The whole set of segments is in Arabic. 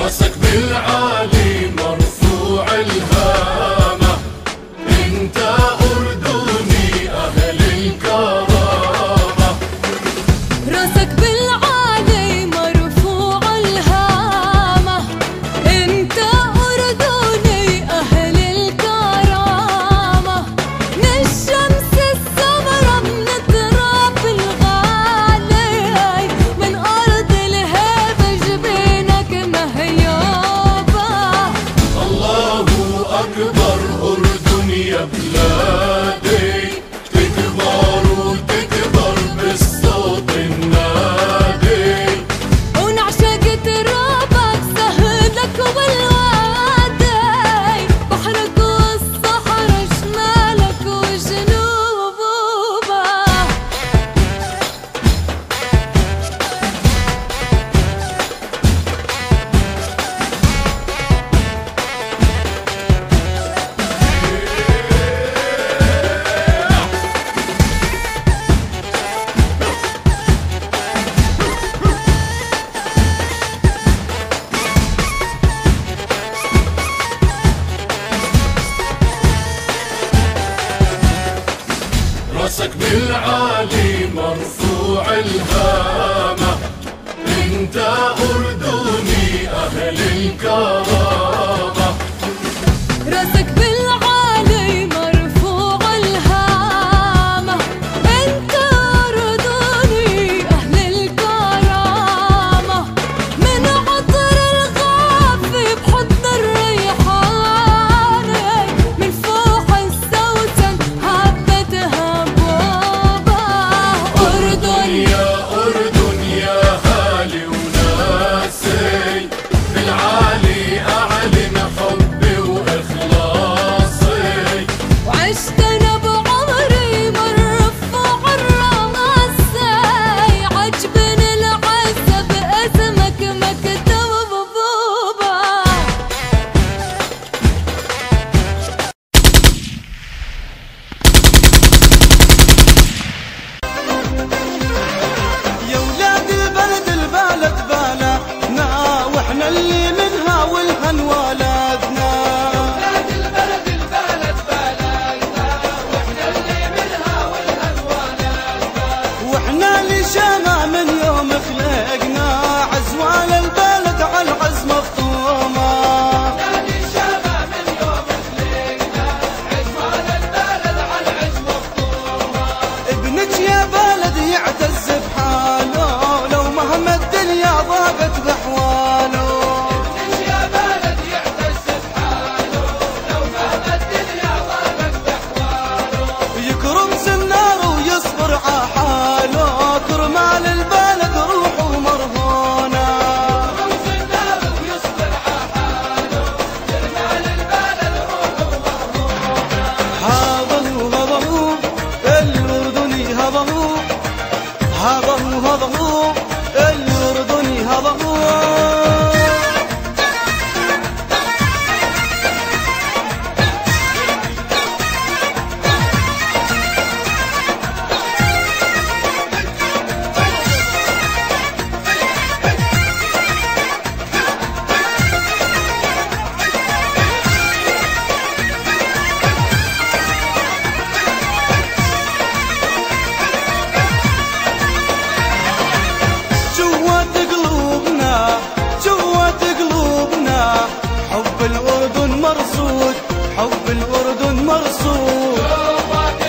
راسك بالعالي مرفوع الهامة، انت أردني أهل الكرامة. راسك بالعالي مرفوع الهامة، انت أردني أهل الكرامة. من الشمس السمرة من التراب الغالي، من أرض الهيبة جبينك مهيوبة. الله أكبر أردن يا بلادي، تكبر وتكبر بالصوت النادي. ونعشق ترابك سهلك والوادي، بحرك والصحرا شمالك وجنوبه. راسك بالعالي مرفوع الهامة، انت أردني أهل الكرامة. راسك بالعالي مرفوع الهامة، انت أردني أهل الكرامة. من عطر الغافي بحضن الريحانة، من فوق السوسن هبتها بوبة. أردن يا أردن يا هالي وناسي، بالعالي أعلن حبي وإخلاصي. وعشت أنا بعمري مرفوع الراسي، عجبني العزة باسمك مكتوب بوبة. يا ولاد البلد البلد بلدنا، واحنا اللي منها والهن ولدنا. يا ولاد البلد البلد بلدنا، واحنا اللي منها والهن ولدنا. واحنا اللي جانا من يوم خلقنا، عزوان البلد على العز مفطومة. احنا اللي جانا من يوم خلقنا، عزوان البلد على العز مفطومة. ابنك يا بلد يعتز بحاله، لو مهما الدنيا ضاقت بحواله. ابنك يا بلد يعتز بحاله، لو مهما الدنيا ضاقت بحواله. يكرم سناره ويصبر عحاله، كرمال البلد روحه مرهونه. يكرم سناره ويصبر عحاله، كرمال البلد روحه مرهونه. هذا هو الأردني، هذا هو الأردني، هذا هو. جوات قلوبنا حب الأردن مرصود، حب الأردن مرصود. جوات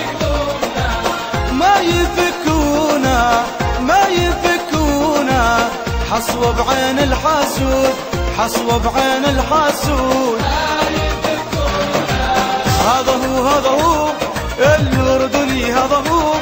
قلوبنا ما يفكونا، حصوة بعين الحاسود، حصوة بعين الحاسود. هذا هو الأردني، هذا هو